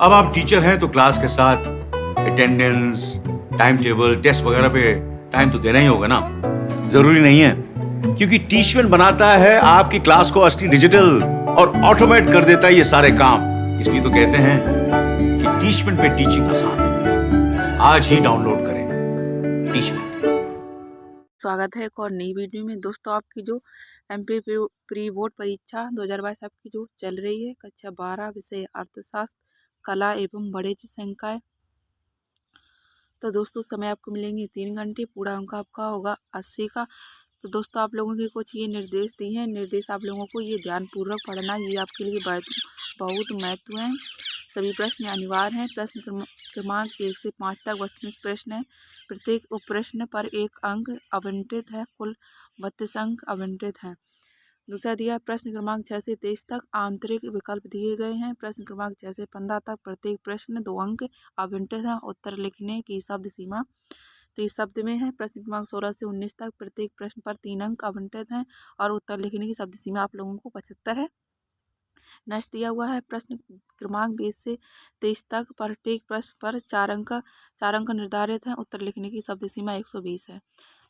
अब आप टीचर हैं तो क्लास के साथ अटेंडेंस, टाइम टेबल, टेस्ट वगैरह पे टाइम तो देना ही होगा ना। जरूरी नहीं है, क्योंकि टीचमेंट बनाता है आपकी क्लास को असली डिजिटल और ऑटोमेट कर देता है ये सारे काम। इसलिए तो कहते हैं कि टीचमेंट पे टीचिंग आसान है। आज ही डाउनलोड करें टीचमेंट। स्वागत है एक और नई वीडियो में। दोस्तों, आपकी जो एमपी प्री बोर्ड परीक्षा 2022 आपकी जो चल रही है, कक्षा 12 विषय अर्थशास्त्र, कला एवं वाणिज्य संकाय। तो दोस्तों, समय आपको मिलेंगे 3 घंटे। पूरा अंक आपका होगा 80 का। तो दोस्तों, आप लोगों के कुछ ये निर्देश दिए हैं। निर्देश आप लोगों को ये ध्यानपूर्वक पढ़ना, ये आपके लिए बहुत महत्व है। सभी प्रश्न अनिवार्य हैं। प्रश्न क्रमांक 1 से 5 तक वस्तुनिष्ठ प्रश्न है। प्रत्येक उप प्रश्न पर 1 अंक आवंटित है। कुल 32 अंक आवंटित हैं। दूसरा दिया प्रश्न क्रमांक 6 से 23 तक आंतरिक विकल्प दिए गए हैं। प्रश्न क्रमांक 6 से 15 तक प्रत्येक प्रश्न 2 अंक आवंटित है। उत्तर लिखने की शब्द सीमा 30 शब्द में है। प्रश्न क्रमांक 16 से 19 तक प्रत्येक प्रश्न पर 3 अंक आवंटित हैं और उत्तर लिखने की शब्द सीमा आप लोगों को 75 है। नेक्स्ट दिया हुआ है प्रश्न क्रमांक 20 से 23 तक प्रत्येक प्रश्न पर 4 अंक निर्धारित हैं। उत्तर लिखने की शब्द सीमा 120 है।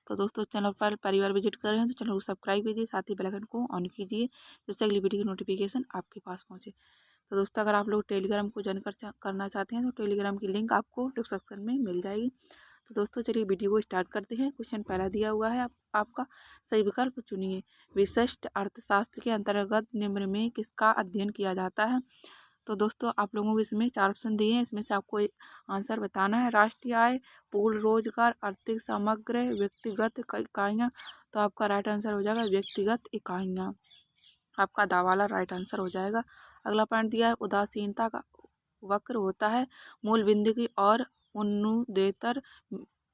तो दोस्तों, चैनल पर पहली बार विजिट कर रहे हैं तो चैनल को सब्सक्राइब कीजिए, साथ ही बेल आइकन को ऑन कीजिए, जिससे अगली वीडियो की नोटिफिकेशन आपके पास पहुंचे। तो दोस्तों, अगर आप लोग टेलीग्राम को ज्वाइन करना चाहते हैं तो टेलीग्राम की लिंक आपको डिस्क्रिप्शन में मिल जाएगी। तो दोस्तों, चलिए वीडियो को स्टार्ट करते हैं। क्वेश्चन पहला दिया हुआ है, आपका सही विकल्प चुनिए। विशिष्ट अर्थशास्त्र के अंतर्गत निम्न में किसका अध्ययन किया जाता है? तो दोस्तों, आप लोगों को इसमें 4 ऑप्शन दिए हैं, इसमें से आपको आंसर बताना है। राष्ट्रीय आय, पूर्ण रोजगार, आर्थिक समग्र, व्यक्तिगत इकाइयाँ। तो आपका राइट आंसर हो जाएगा व्यक्तिगत इकाइयाँ। आपका दावाला राइट आंसर हो जाएगा। अगला पॉइंट दिया है, उदासीनता का वक्र होता है मूल बिंदु की और उन्नूदेतर,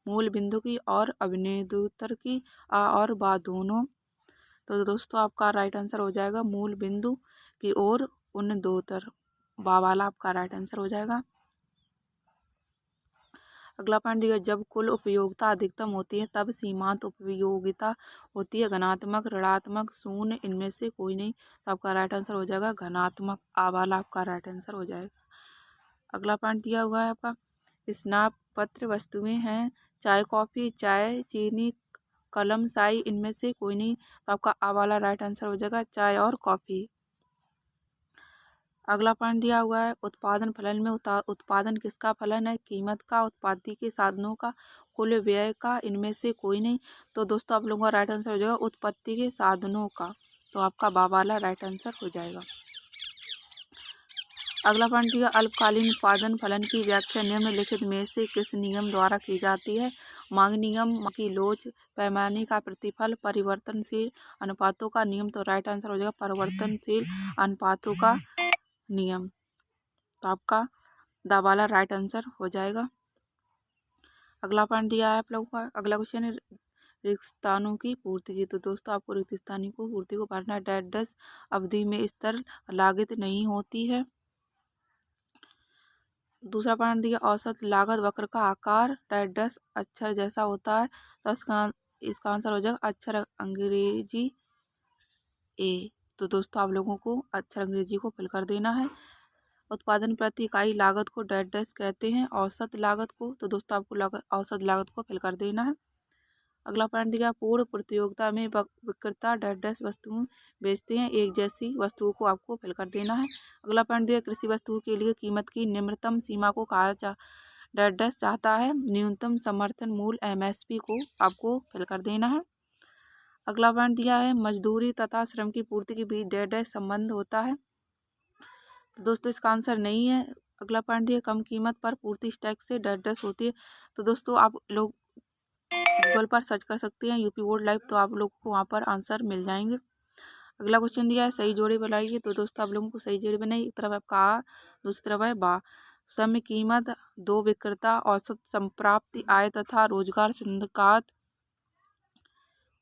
मूल बिंदु की और अभिनेदुतर की, आ और बा दोनों। तो दोस्तों, आपका राइट आंसर हो जाएगा मूल बिंदु की ओर उन्नूदोत्तर, बा वाला आपका राइट आंसर हो जाएगा। अगला पॉइंट दिया, जब कुल उपयोगिता अधिकतम होती है तब सीमांत उपयोगिता होती है धनात्मक, ऋणात्मक, शून्य, इनमें से कोई नहीं। तो आपका राइट आंसर हो जाएगा धनात्मक, आ वाला आपका राइट आंसर हो जाएगा। अगला पॉइंट दिया हुआ है आपका, स्नैप पत्र वस्तुएं हैं चाय, कॉफी, चाय, चीनी, कलम, स्याही, इनमें से कोई नहीं। तो आपका आ वाला राइट आंसर हो जाएगा चाय और कॉफी। अगला पॉइंट दिया हुआ है, उत्पादन फलन में उत्पादन किसका फलन है? कीमत का, उत्पत्ति के साधनों का, कुल व्यय का, इनमें से कोई नहीं। तो दोस्तों, आप लोगों का राइट आंसर हो जाएगा उत्पत्ति के साधनों का। तो आपका बा वाला राइट आंसर हो जाएगा। अगला पॉइंट दिया, अल्पकालीन उत्पादन फलन की व्याख्या निम्नलिखित में से किस नियम द्वारा की जाती है? मांग नियम, की लोच, पैमाने का प्रतिफल, परिवर्तनशील अनुपातों का नियम। तो राइट आंसर हो जाएगा परिवर्तनशील अनुपातों का नियम। तो आपका दा वाला राइट आंसर हो जाएगा। अगला पॉइंट दिया है आप लोगों का, अगला क्वेश्चन है रिक्त स्थानों की पूर्ति की। तो दोस्तों, आपको रिक्त स्थानों को पूर्ति को भरना है। डैश अवधि में स्तर लागत नहीं होती है। दूसरा पॉइंट दिया, औसत लागत वक्र का आकार डैश अक्षर जैसा होता है। तो इसका आंसर हो जाएगा अक्षर अंग्रेजी ए। तो दोस्तों, आप लोगों को अक्षर अंग्रेजी को फिल कर देना है। उत्पादन प्रति इकाई लागत को डैश कहते हैं, औसत लागत को। तो दोस्तों, आपको औसत लागत को फिल कर देना है। अगला पॉइंट दिया, पूर्ण प्रतियोगिता में विक्रेता डैश वस्तुएं बेचते हैं, एक जैसी वस्तुओं को आपको फिल कर देना है। अगला पॉइंट दिया, कृषि वस्तुओं के लिए कीमत की निम्नतम सीमा को कहा डैश चाहता है, न्यूनतम समर्थन मूल्य एमएसपी को आपको फिल कर देना है। अगला पॉइंट दिया है, मजदूरी तथा श्रम की पूर्ति के बीच डैश संबंध होता है। तो दोस्तों, इसका आंसर नहीं है। अगला पॉइंट दिया, कम कीमत पर पूर्ति टैक्स से डैश होती है। तो दोस्तों, आप लोग गूगल पर सर्च कर सकते हैं यूपी बोर्ड लाइव, तो आप लोगों को वहाँ पर आंसर मिल जाएंगे। अगला क्वेश्चन दिया है, सही जोड़ी बनाइए। तो दोस्तों, आप लोगों को सही जोड़ी बनाई, एक तरफ आपका आ, दूसरी तरफ है बा। सम कीमत, दो विक्रेता, औसत संप्राप्ति, आय तथा रोजगार संघात,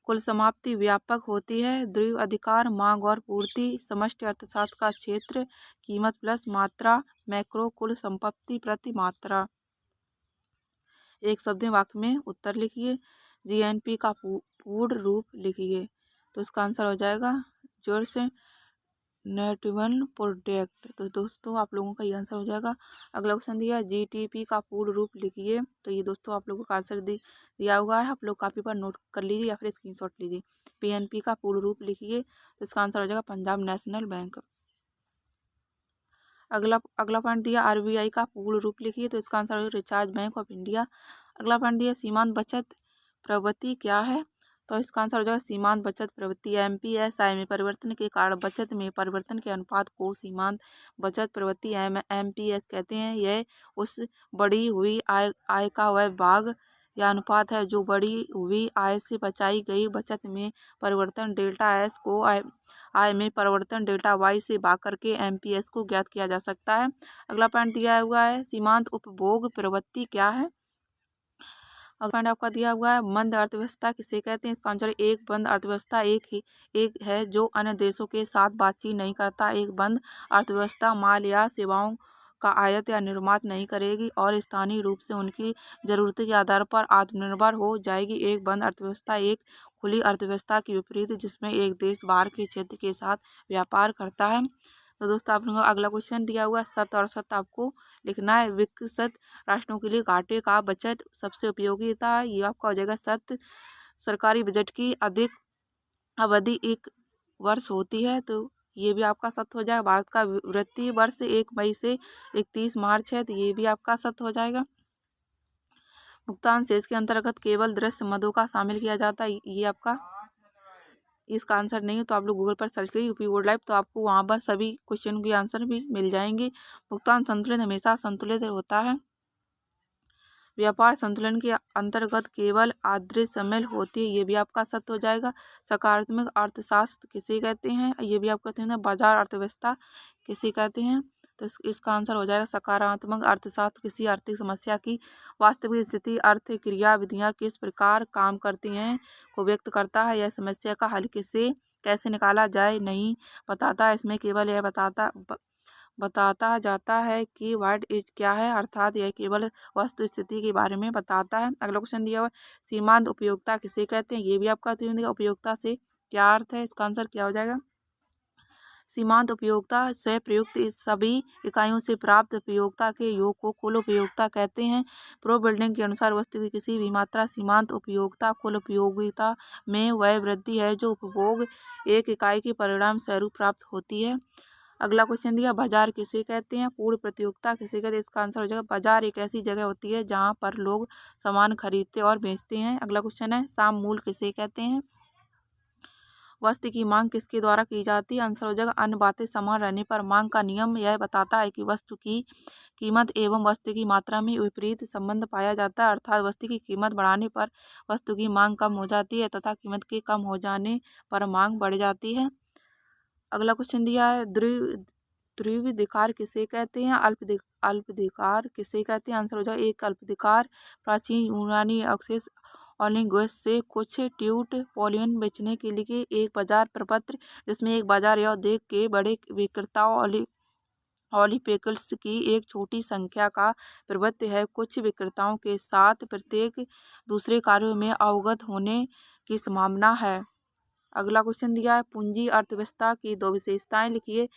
कुल समाप्ति व्यापक होती है। द्रव्य अधिकार, मांग और पूर्ति, समष्टि अर्थशास्त्र का क्षेत्र, कीमत प्लस मात्रा, मैक्रो, कुल संपत्ति प्रति मात्रा। एक शब्द वाक्य में उत्तर लिखिए। जीएनपी का पूर्ण रूप लिखिए। तो इसका आंसर हो जाएगा जोर से, नेटिवन प्रोडक्ट। तो दोस्तों आप लोगों का ये आंसर हो जाएगा। अगला क्वेश्चन दिया जीटीपी का पूर्ण रूप लिखिए। तो ये दोस्तों आप लोगों का आंसर दिया हुआ है, आप लोग कॉपी पर नोट कर लीजिए या फिर स्क्रीनशॉट लीजिए। पीएनपी का पूर्ण रूप लिखिए। तो इसका आंसर हो जाएगा पंजाब नेशनल बैंक। अगला पॉइंट दिया आरबीआई का पूर्ण रूप लिखिए। तो इसका आंसर हो जाएगा रिजर्व बैंक ऑफ इंडिया। अगला पॉइंट दिया सीमांत बचत प्रवृत्ति क्या है। तो इसका आंसर हो जाएगा सीमांत बचत प्रवृत्ति एमपीएसआई में परिवर्तन के कारण बचत में परिवर्तन के अनुपात को सीमांत बचत प्रवृत्ति एमपीएस कहते हैं। यह उस बढ़ी हुई आय का वह भाग या अनुपात है जो बढ़ी हुई आय से बचाई गई बचत में परिवर्तन डेल्टा एस को आय में परिवर्तन डेल्टा वाई से भाग करके एमपीएस को ज्ञात किया जा सकता है। अगला पॉइंट दिया हुआ है सीमांत उपभोग प्रवृत्ति क्या है। अगला पॉइंट आपका दिया हुआ है मंद अर्थव्यवस्था किसे कहते हैं। इसका आंसर एक बंद अर्थव्यवस्था एक है जो अन्य देशों के साथ बातचीत नहीं करता। एक बंद अर्थव्यवस्था माल या सेवाओं का आयात या निर्यात नहीं करेगी और स्थानीय रूप से उनकी जरूरत के आधार पर आत्मनिर्भर हो जाएगी। एक बंद अर्थव्यवस्था एक खुली अर्थव्यवस्था के विपरीत जिसमें एक देश बाहर के क्षेत्र के साथ व्यापार करता है। तो दोस्तों आप लोगों को अगला क्वेश्चन दिया हुआ है सत्य और सत्य आपको लिखना है। विकसित राष्ट्रों के लिए घाटे का बजट सबसे उपयोगी था। ये आपका हो जाएगा सत्य। सरकारी बजट की अधिक अवधि 1 वर्ष होती है। तो ये भी आपका सत्य हो जाएगा। भारत का वित्तीय वर्ष 1 मई से 31 मार्च है। तो ये भी आपका सत्य हो जाएगा। भुगतान शेष के अंतर्गत केवल दृश्य मदों का शामिल किया जाता है। ये आपका इसका आंसर नहीं है तो आप लोग गूगल पर सर्च करिए यूपी बोर्ड लाइव, तो आपको वहाँ पर सभी क्वेश्चन के आंसर भी मिल जाएंगे। भुगतान संतुलन हमेशा संतुलित होता है। व्यापार संतुलन के अंतर्गत केवल अदृश्य शामिल होती है। ये भी आपका सत्य हो जाएगा। सकारात्मक अर्थशास्त्र किसे कहते हैं। ये भी आपका कहते हैं। बाजार अर्थव्यवस्था किसे कहते हैं। तो इसका आंसर हो जाएगा सकारात्मक अर्थशास्त्र किसी आर्थिक समस्या की वास्तविक स्थिति अर्थ क्रियाविधियाँ किस प्रकार काम करती हैं को व्यक्त करता है। यह समस्या का हल कैसे निकाला जाए नहीं बताता। इसमें केवल यह बताता जाता है कि व्हाट इज क्या है, अर्थात यह केवल वस्तु स्थिति के बारे में बताता है। अगला क्वेश्चन दिया हुआ सीमांत उपयोगिता किसे कहते हैं। ये भी आपका उपयोगिता से क्या अर्थ है। इसका आंसर क्या हो जाएगा। सीमांत उपयोगिता से प्रयुक्त सभी इकाइयों से प्राप्त उपयोगिता के योग को कुल उपयोगिता कहते हैं। प्रो बिल्डिंग के अनुसार वस्तु की किसी भी मात्रा सीमांत उपयोगिता कुल उपयोगिता में वह वृद्धि है जो उपभोग एक इकाई के परिणाम स्वरूप प्राप्त होती है। अगला क्वेश्चन दिया बाजार किसे कहते हैं। पूर्ण प्रतियोगिता किसे कहते हैं। इसका आंसर हो जाएगा बाजार एक ऐसी जगह होती है जहाँ पर लोग सामान खरीदते और बेचते हैं। अगला क्वेश्चन है साम मूल्य किसे कहते हैं। वस्तु की मांग किसके द्वारा की जाती है। आंसर हो जाएगा अन्य बातें समान रहने पर मांग का नियम यह बताता है कि वस्तु की कीमत एवं वस्तु की मात्रा में विपरीत संबंध पाया जाता है। अर्थात वस्तु की कीमत बढ़ाने पर वस्तु की मांग कम हो जाती है तथा कीमत के कम हो जाने पर मांग बढ़ जाती है। अगला क्वेश्चन दिया है ध्रुवीधिकार किसे कहते हैं। अल्पाधिकार किसे कहते हैं। आंसर हो जाएगा एक अल्पाधिकार प्राचीन यूनानी अवशेष ओलिगोस से कुछ ट्यूट पोलियन बेचने के लिए एक बाजार प्रपत्र जिसमें एक बाजार या उद्योग के बड़े विक्रेताओं ओलिपेकल्स की एक छोटी संख्या का प्रभुत्व है। कुछ विक्रेताओं के साथ प्रत्येक दूसरे कार्यों में अवगत होने की संभावना है। अगला क्वेश्चन दिया है पूंजी अर्थव्यवस्था की 2 विशेषताएं लिखिए।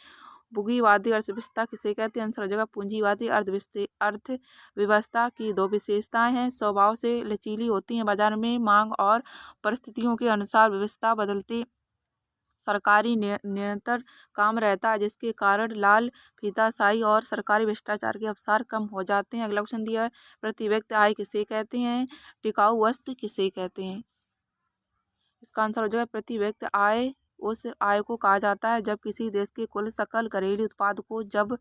पूंजीवादी अर्थव्यवस्था किसे कहते हैं। आंसर हो जाएगा पूंजीवादी अर्थव्यवस्था की 2 विशेषताएं हैं। स्वभाव से लचीली होती हैं। बाजार में मांग और परिस्थितियों के अनुसार व्यवस्था बदलती सरकारी नियंत्रण काम रहता है जिसके कारण लाल फीताशाही और सरकारी भ्रष्टाचार के अवसर कम हो जाते हैं। अगला क्वेश्चन दिया है प्रति व्यक्ति आय किसे कहते हैं। टिकाऊ वस्तु किसे कहते हैं। इसका आंसर हो जाएगा प्रति व्यक्ति आय उस आय को कहा जाता है जब किसी देश के कुल सकल घरेलू उत्पाद को जब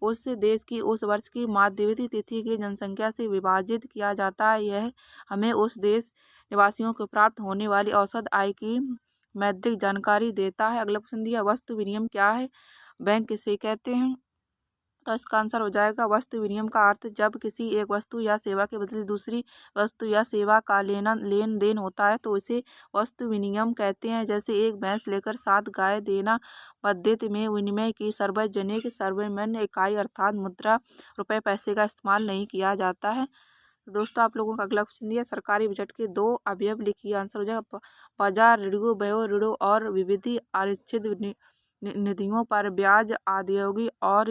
उस देश की उस वर्ष की मध्यवर्ती तिथि की जनसंख्या से विभाजित किया जाता है। यह हमें उस देश निवासियों को प्राप्त होने वाली औसत आय की मौद्रिक जानकारी देता है। अगला क्वेश्चन दिया वस्तु विनिमय क्या है। बैंक किसे कहते हैं। तो इसका आंसर हो जाएगा वस्तु विनिमय का अर्थ जब किसी एक वस्तु या सेवा के बदले दूसरी वस्तु या सेवा का लेन देन होता है तो इसे वस्तु विनिमय कहते हैं। जैसे एक भैंस लेकर 7 गाय देना पद्धति में विनिमय की सार्वजनिक सर्वमान्य इकाई अर्थात मुद्रा रुपये पैसे का इस्तेमाल नहीं किया जाता है। तो दोस्तों आप लोगों का अगला क्वेश्चन दिया सरकारी बजट के 2 अवयव लिखिए। आंसर हो जाएगा बाजार ऋणों व्यय ऋणों और विविधि आरक्षित निधियों पर ब्याज, आद्योगी और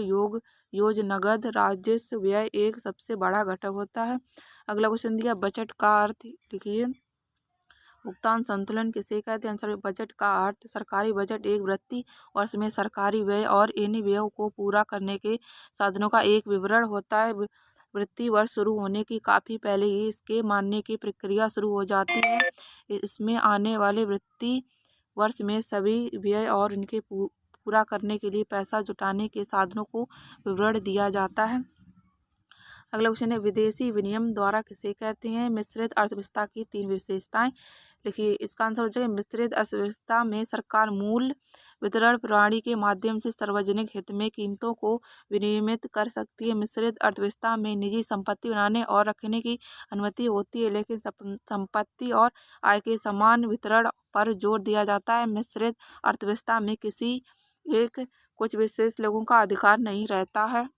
योज नगद राजस्व व्यय एक सबसे बड़ा घटक होता है। अगला क्वेश्चन दिया, बजट का अर्थ लिखिए। भुगतान संतुलन किसे कहते हैं? आंसर, बजट का अर्थ सरकारी बजट एक वित्तीय वर्ष में सरकारी व्यय और इन व्ययों को पूरा करने के साधनों का एक विवरण होता है। वित्तीय वर्ष शुरू होने की काफी पहले ही इसके मानने की प्रक्रिया शुरू हो जाती है। इसमें आने वाले वित्तीय वर्ष में सभी व्यय और इनके पूरा करने के लिए पैसा जुटाने के साधनों को विवरण दिया जाता है। अगला क्वेश्चन है, विदेशी विनिमय द्वारा किसे कहते हैं? मिश्रित अर्थव्यवस्था की 3 विशेषताएं लिखिए। इसका आंसर हो जाएगा, मिश्रित अर्थव्यवस्था में सरकार मूल्य वितरण प्रणाली के माध्यम से सार्वजनिक हित में कीमतों को विनियमित कर सकती है। मिश्रित अर्थव्यवस्था में निजी संपत्ति बनाने और रखने की अनुमति होती है, लेकिन संपत्ति और आय के समान वितरण पर जोर दिया जाता है। मिश्रित अर्थव्यवस्था में किसी एक कुछ विशेष लोगों का अधिकार नहीं रहता है।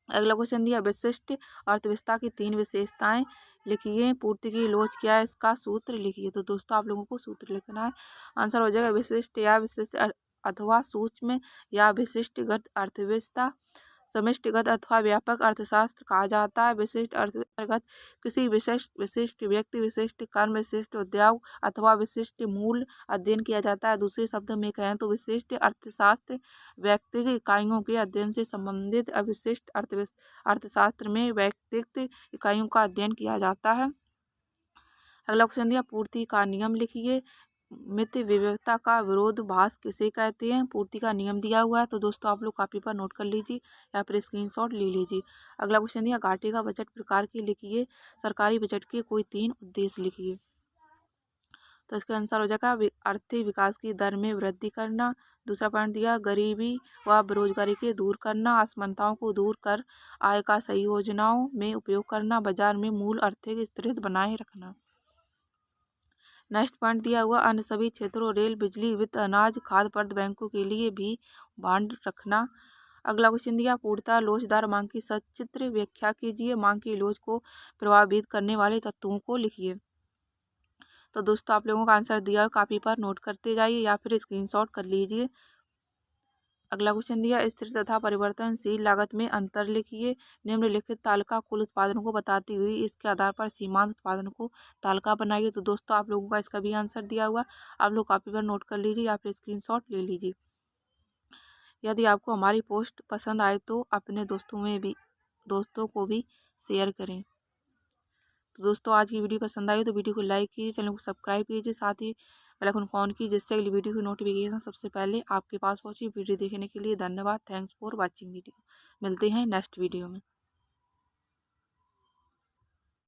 अगला क्वेश्चन दिया, विशिष्ट अर्थव्यवस्था की 3 विशेषताएं लिखिए। पूर्ति की लोच क्या है? इसका सूत्र लिखिए। तो दोस्तों आप लोगों को सूत्र लिखना है। आंसर हो जाएगा, विशिष्ट या विशिष्ट अथवा सूक्ष्म या विशिष्टगत अर्थव्यवस्था समष्टिगत अथवा व्यापक अर्थशास्त्र कहा जाता है। विशिष्ट अर्थगत किसी विशिष्ट व्यक्ति, विशिष्ट कर्म, विशिष्ट उद्योग अथवा विशिष्ट मूल अध्ययन किया जाता है। दूसरे शब्दों में कहें तो विशिष्ट अर्थशास्त्र व्यक्तिगत इकाइयों के अध्ययन से संबंधित। अविशिष्ट अर्थशास्त्र में व्यक्तिगत इकाइयों का अध्ययन किया जाता है। अगला क्वेश्चन दिया, पूर्ति का नियम लिखिए। मित विविधता का विरोधाभास किसे कहते हैं? पूर्ति का नियम दिया हुआ है, तो दोस्तों आप लोग कॉपी पर नोट कर लीजिए या फिर स्क्रीनशॉट ले लीजिए। अगला क्वेश्चन दिया, घाटे का बजट प्रकार के लिखिए। सरकारी बजट के कोई 3 उद्देश्य लिखिए। तो इसका आंसर हो जाएगा, आर्थिक विकास की दर में वृद्धि करना। दूसरा पॉइंट दिया, गरीबी व बेरोजगारी के दूर करना, असमानताओं को दूर कर आय का सही योजनाओं में उपयोग करना, बाजार में मूल आर्थिक स्थिरता बनाए रखना। नेक्स्ट पॉइंट दिया हुआ, अन्य सभी क्षेत्रों रेल, बिजली, वित्त, अनाज, खाद्य पदार्थ बैंकों के लिए भी बांड रखना। अगला क्वेश्चन दिया, पूर्णतः लोचदार मांग की सचित्र व्याख्या कीजिए। मांग की लोच को प्रभावित करने वाले तत्वों को लिखिए। तो दोस्तों आप लोगों का आंसर दिया कॉपी पर नोट करते जाइए या फिर स्क्रीनशॉट कर लीजिए। अगला क्वेश्चन दिया, स्थिर तथा परिवर्तनशील लागत में अंतर लिखिए। निम्नलिखित तालिका कुल उत्पादन को बताती हुई इसके आधार पर सीमांत उत्पादन को तालिका बनाइए। तो दोस्तों आप लोगों का इसका भी आंसर दिया हुआ, आप लोग कॉपी पर नोट कर लीजिए या फिर स्क्रीनशॉट ले लीजिए। यदि आपको हमारी पोस्ट पसंद आए तो अपने दोस्तों को भी शेयर करें। तो दोस्तों आज की वीडियो पसंद आई तो वीडियो को लाइक कीजिए, चैनल को सब्सक्राइब कीजिए, साथ ही बेल आइकन ऑन कीजिए, जिससे अगली वीडियो की नोटिफिकेशन सबसे पहले आपके पास पहुंचे। वीडियो देखने के लिए धन्यवाद। Thanks for watching video. मिलते हैं नेक्स्ट वीडियो में।